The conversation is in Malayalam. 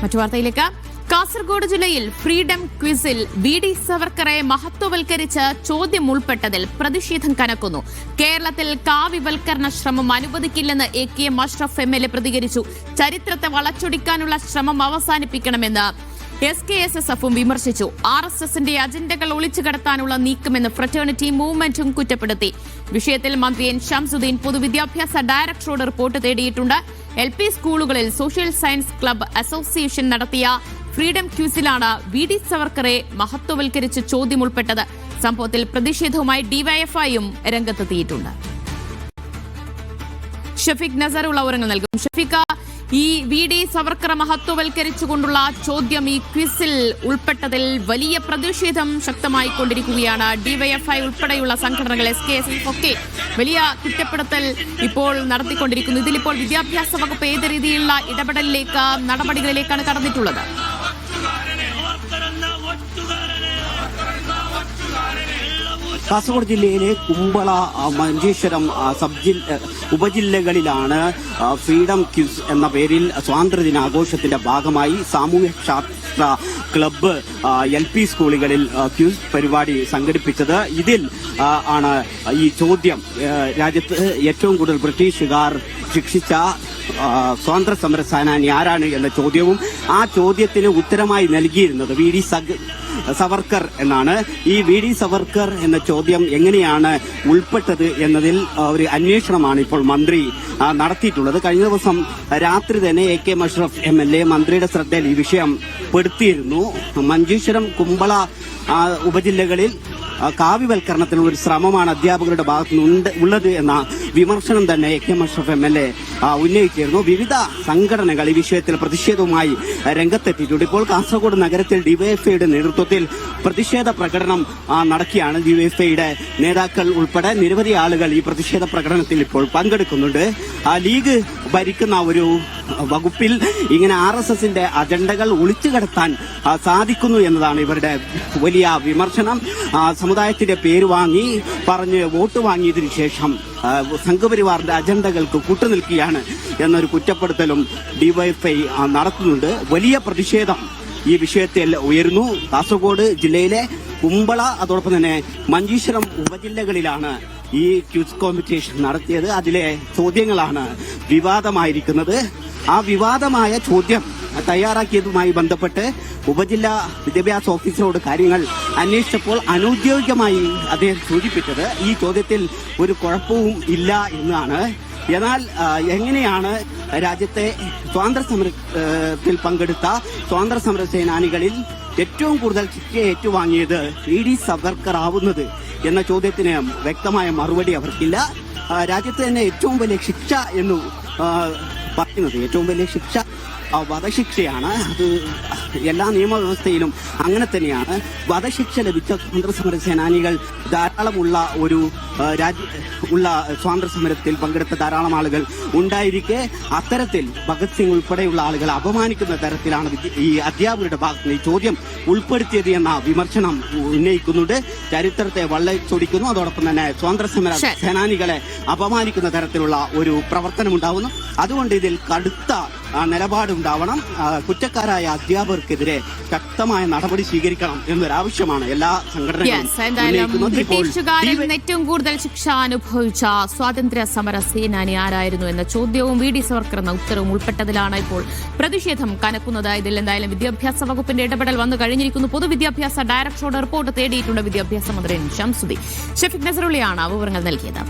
മറ്റു വാർത്തയിലേക്ക്. കാസർഗോഡ് ജില്ലയിൽ ഫ്രീഡം ക്വിസിൽ വി.ഡി. സവർക്കറെ മഹത്വവൽക്കരിച്ച് ചോദ്യം ഉൾപ്പെട്ടതിൽ പ്രതിഷേധം കനക്കുന്നു. കേരളത്തിൽ കാവ്യവൽക്കരണ ശ്രമം അനുവദിക്കില്ലെന്ന് എ.കെ. അഷ്റഫ് എം.എൽ.എ. പ്രതികരിച്ചു. ചരിത്രത്തെ വളച്ചൊടിക്കാനുള്ള ശ്രമം അവസാനിപ്പിക്കണമെന്ന് SKSSF വിമർശിച്ചു. RSSന്റെ അജണ്ടകൾ ഒളിച്ചുകടത്താനുള്ള നീക്കമെന്ന് ഫ്രറ്റേണിറ്റി മൂവ്മെന്റും കുറ്റപ്പെടുത്തി. വിഷയത്തിൽ മന്ത്രി എൻ ഷംസുദ്ദീൻ പൊതുവിദ്യാഭ്യാസ ഡയറക്ടറോട് റിപ്പോർട്ട് തേടിയിട്ടുണ്ട്. LP സ്കൂളുകളിൽ സോഷ്യൽ സയൻസ് ക്ലബ്ബ് അസോസിയേഷൻ നടത്തിയ ഫ്രീഡം ക്യൂസിലാണ് വി.ഡി. സവർക്കറെ മഹത്വവൽക്കരിച്ച് ചോദ്യം ഉൾപ്പെട്ടത്. സംഭവത്തിൽ പ്രതിഷേധവുമായി ഡിവൈഎഫ്ഐയും രംഗത്തെത്തിയിട്ടുണ്ട്. ഷഫീഖ് നസറുള്ള വിവരങ്ങൾ നൽകും. ഷഫീഖ, ഈ വി.ഡി. സവർക്കറെ മഹത്വവൽക്കരിച്ചുകൊണ്ടുള്ള ചോദ്യം ഈ ക്വിസിൽ ഉൾപ്പെട്ടതിൽ വലിയ പ്രതിഷേധം ശക്തമായിക്കൊണ്ടിരിക്കുകയാണ്. ഡിവൈഎഫ്ഐ ഉൾപ്പെടെയുള്ള സംഘടനകൾ, SKSSF ഒക്കെ വലിയ കുറ്റപ്പെടുത്തൽ ഇപ്പോൾ നടത്തിക്കൊണ്ടിരിക്കുന്നു. ഇതിലിപ്പോൾ വിദ്യാഭ്യാസ വകുപ്പ് ഏത് രീതിയിലുള്ള നടപടികളിലേക്കാണ് കടന്നിട്ടുള്ളത്? കാസർഗോഡ് ജില്ലയിലെ കുമ്പള, മഞ്ചേശ്വരം ഉപജില്ലകളിലാണ് ഫ്രീഡം ക്യൂസ് എന്ന പേരിൽ സ്വാതന്ത്ര്യദിനാഘോഷത്തിന്റെ ഭാഗമായി സാമൂഹ്യശാസ്ത്ര ക്ലബ്ബ് LP സ്കൂളുകളിൽ ക്യൂസ് പരിപാടി സംഘടിപ്പിച്ചത്. ഇതിൽ ആണ് ഈ ചോദ്യം, രാജ്യത്ത് ഏറ്റവും കൂടുതൽ ബ്രിട്ടീഷുകാർ ശിക്ഷിച്ച സ്വാതന്ത്ര്യ സമര സേനാനി ആരാണ് എന്ന ചോദ്യവും ആ ചോദ്യത്തിന് ഉത്തരമായി നൽകിയിരുന്നത് വി.ഡി. സവർക്കർ എന്നാണ്. ഈ വി.ഡി. സവർക്കർ എന്ന ചോദ്യം എങ്ങനെയാണ് ഉൾപ്പെട്ടത് എന്നതിൽ ഒരു അന്വേഷണമാണ് ഇപ്പോൾ മന്ത്രി നടത്തിയിട്ടുള്ളത്. കഴിഞ്ഞ ദിവസം രാത്രി തന്നെ എ.കെ. അഷ്റഫ് M.L.A. മന്ത്രിയുടെ ശ്രദ്ധയിൽ ഈ വിഷയം പെടുത്തിയിരുന്നു. മഞ്ചേശ്വരം, കുമ്പള ഉപജില്ലകളിൽ കാവ്യവൽക്കരണത്തിനുള്ള ഒരു ശ്രമമാണ് അധ്യാപകരുടെ ഭാഗത്തുനിന്ന് ഉള്ളത് എന്ന വിമർശനം തന്നെ എ.കെ. അഷ്റഫ് M.L.A. ഉന്നയിച്ചിരുന്നു. വിവിധ സംഘടനകൾ ഈ വിഷയത്തിൽ പ്രതിഷേധവുമായി രംഗത്തെത്തിയിട്ടുണ്ട്. ഇപ്പോൾ കാസർഗോഡ് നഗരത്തിൽ ഡിവൈഎഫ്ഐയുടെ നേതൃത്വത്തിൽ പ്രതിഷേധ പ്രകടനം നടക്കുകയാണ്. ഡിവൈഎഫ്ഐയുടെ നേതാക്കൾ ഉൾപ്പെടെ നിരവധി ആളുകൾ ഈ പ്രതിഷേധ പ്രകടനത്തിൽ ഇപ്പോൾ പങ്കെടുക്കുന്നുണ്ട്. ലീഗ് ഭരിക്കുന്ന ഒരു വകുപ്പിൽ ഇങ്ങനെ RSSന്റെ അജണ്ടകൾ ഒളിച്ചു കടത്താൻ സാധിക്കുന്നു എന്നതാണ് ഇവരുടെ വലിയ വിമർശനം. സമുദായത്തിന്റെ പേര് പറഞ്ഞ് വോട്ട് വാങ്ങിയതിനു ശേഷം സംഘപരിവാറിന്റെ അജണ്ടകൾക്ക് കൂട്ടുനിൽക്കുകയാണ് എന്നൊരു കുറ്റപ്പെടുത്തലും ഡിവൈഎഫ്ഐ നടത്തുന്നുണ്ട്. വലിയ പ്രതിഷേധം ഈ വിഷയത്തിൽ ഉയരുന്നു. കാസർഗോഡ് ജില്ലയിലെ കുമ്പള, അതോടൊപ്പം തന്നെ മഞ്ചേശ്വരം ഉപജില്ലകളിലാണ് ഈ ക്യൂസ് കോമ്പറ്റീഷൻ നടത്തിയത്. അതിലെ ചോദ്യങ്ങളാണ് വിവാദമായിരിക്കുന്നത്. ആ വിവാദമായ ചോദ്യം തയ്യാറാക്കിയതുമായി ബന്ധപ്പെട്ട് ഉപജില്ലാ വിദ്യാഭ്യാസ ഓഫീസറോട് കാര്യങ്ങൾ അന്വേഷിച്ചപ്പോൾ അനൌദ്യോഗികമായി അദ്ദേഹം സൂചിപ്പിച്ചത് ഈ ചോദ്യത്തിൽ ഒരു കുഴപ്പവും ഇല്ല എന്നാണ്. എന്നാൽ എങ്ങനെയാണ് രാജ്യത്തെ സ്വാതന്ത്ര്യ സമരത്തിൽ പങ്കെടുത്ത സ്വാതന്ത്ര്യ സമര സേനാനികളിൽ ഏറ്റവും കൂടുതൽ ശിക്ഷ ഏറ്റുവാങ്ങിയത് വി.ഡി. സവർക്കർ ആവുന്നത് എന്ന ചോദ്യത്തിന് വ്യക്തമായ മറുപടി അവർക്കില്ല. രാജ്യത്ത് തന്നെ ഏറ്റവും വലിയ ശിക്ഷ എന്ന് പറയുന്നത്, ഏറ്റവും വലിയ ശിക്ഷ വധശിക്ഷയാണ്. അത് എല്ലാ നിയമവ്യവസ്ഥയിലും അങ്ങനെ തന്നെയാണ്. വധശിക്ഷ ലഭിച്ച സ്വാതന്ത്ര്യ സമര സേനാനികൾ ധാരാളമുള്ള സ്വാതന്ത്ര്യ സമരത്തിൽ പങ്കെടുത്ത ധാരാളം ആളുകൾ ഉണ്ടായിരിക്കെ അത്തരത്തിൽ ഭഗത് സിംഗ് ഉൾപ്പെടെയുള്ള ആളുകൾ അപമാനിക്കുന്ന തരത്തിലാണ് ഈ അധ്യാപകരുടെ ഭാഗത്ത് ഈ ചോദ്യം ഉൾപ്പെടുത്തിയത് എന്ന വിമർശനം ഉന്നയിക്കുന്നുണ്ട്. ചരിത്രത്തെ വള്ളച്ചൊടിക്കുന്നു, അതോടൊപ്പം തന്നെ സ്വാതന്ത്ര്യ സമര സേനാനികളെ അപമാനിക്കുന്ന തരത്തിലുള്ള ഒരു പ്രവർത്തനം ഉണ്ടാവുന്നു. അതുകൊണ്ട് ഇതിൽ കടുത്ത നിലപാടുണ്ടാവണം. കുറ്റക്കാരായ അധ്യാപകർക്കെതിരെ ശക്തമായ നടപടി സ്വീകരിക്കണം എന്നൊരാവശ്യമാണ് എല്ലാ സംഘടനകളും. ബ്രിട്ടീഷുകാരിൽ ഏറ്റവും കൂടുതൽ ശിക്ഷ അനുഭവിച്ച സ്വാതന്ത്ര്യ സമര സേനാനി ആരായിരുന്നു എന്ന ചോദ്യവും വി.ഡി. സവർക്കർ എന്ന ഉത്തരവും ഉൾപ്പെട്ടതിലാണ് ഇപ്പോൾ പ്രതിഷേധം കനക്കുന്നത്. ഇതിൽ എന്തായാലും വിദ്യാഭ്യാസ വകുപ്പിന്റെ ഇടപെടൽ വന്നു കഴിഞ്ഞിരിക്കുന്നു. പൊതുവിദ്യാഭ്യാസ ഡയറക്ടറോട് റിപ്പോർട്ട് തേടിയിട്ടുണ്ട് വിദ്യാഭ്യാസ മന്ത്രി ഷംസുദ്ദീൻ. ഷഫീഖ് നസറുള്ളയാണ് വിവരങ്ങൾ നൽകിയത്.